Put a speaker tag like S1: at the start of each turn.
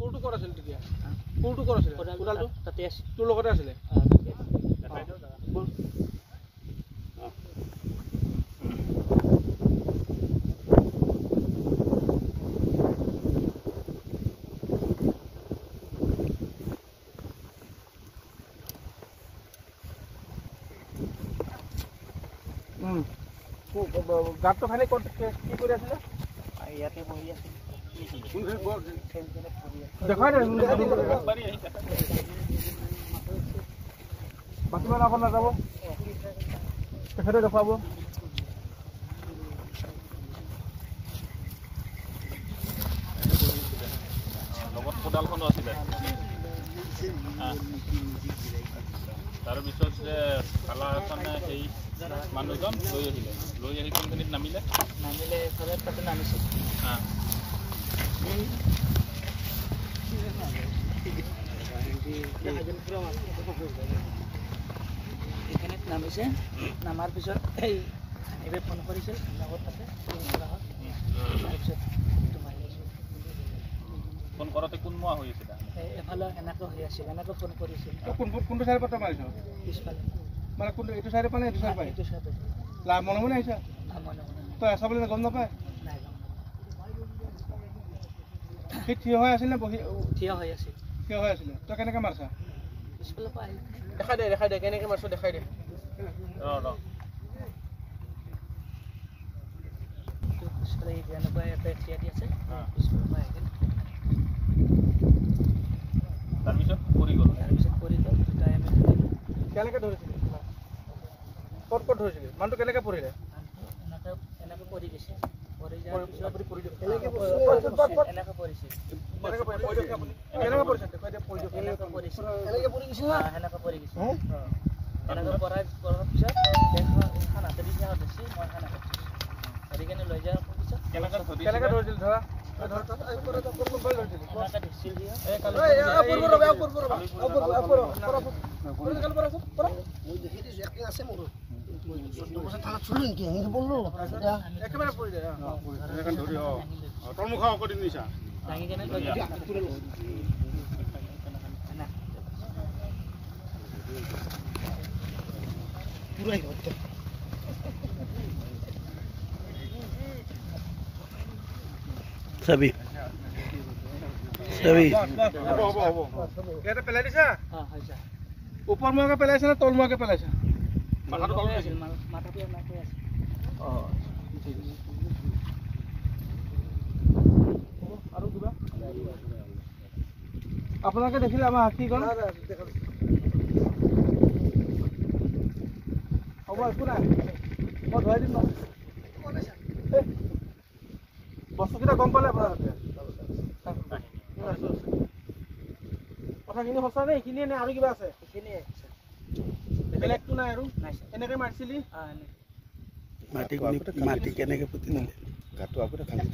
S1: কোনটো কৰা আছিল তেতিয়া কোনটো কৰা আছিল কোডালটো
S2: তাতে আছে
S1: তোৰ লগতে আছিলে গাঁতটো খালি কি কৰি আছিলে
S2: ইয়াতে বহি আছে
S1: দেখাই দে বাকীমান আকৌ নাযাব তেখেতে দেখুৱাব
S3: লগত কোডালখনো আছিলে তাৰপিছত যে কালাৰখনে সেই মানুহজন লৈ আহি কোম্পানীত নামিলে
S2: চবে তাতে নামিছে এখানে নামিছে নামাৰ পিছত এইবাৰ ফোন কৰিছিল লগত তাতে
S3: ফোন কৰোঁতে কোনমোৱা হৈ আছিল
S2: এফালে এনেকৈ হৈ আছিল এনেকৈ ফোন কৰিছিল
S1: কোনটো চাইডৰ পৰা মাৰিছ
S2: পিছফালে
S1: মানে কোনটো এইটো চাইডৰ পৰা নে এইটো চাইড পাই
S2: এইটো চাইডে
S1: মনে মনে আহিছা তই আছা বুলি গম নাপায় সেই থিয় হৈ আছিল নে বহি
S2: থিয় হৈ আছিল
S1: তই কেনেকৈ মাৰছা
S2: পিছফালৰ পৰা আহিল
S1: দেখাই দে কেনেকৈ মাৰছ দেখাই দে
S2: পিছফালে যেনেকুৱা এটা থিয় দি আছে পিছফালৰ পৰা আহিল
S3: তাৰপিছত পৰি গ'ল
S2: দুটাই আমি
S1: কেনেকৈ ধৰিছিলি ক'ত ধৰিছিলি মানুহটো কেনেকৈ পৰিলে
S2: এনেকৈ পৰি গৈছে পৰি যোৱাৰ পিছত এনেকৈ পৰিছিল সেনেকৈ পৰাৰ পিছত হাতে দি ধৰিছে মই সেনেকৈ ধৰি কেনে লৈ যোৱাৰ পিছত
S1: কেনেকৈ ধৰিছিল ধৰা
S4: Sabi.
S1: ইয়াতে পেলাই দিছা ওপৰ মুৱাকে পেলাইছে নে তল মুৱাকে পেলাইছে
S2: মাথাটো তল আছিল মাথাটো এনেকৈ আছে
S1: আৰু কিবা আপোনালোকে দেখিলে আমাৰ হাতীখন হ'ব একো নাই মই ধৰাই দিম নহয় বস্তুকেইটা গম পালে আপোনালোকে কথাখিনি সঁচা নে এইখিনিয়ে নে আৰু কিবা আছে
S2: এইখিনিয়ে
S1: বেলেগটো নাই আৰু এনেকৈ মাৰিছিলি
S4: মাটি কেনেকৈ পুতি নিলে গাঁতটো আগতে খান্দি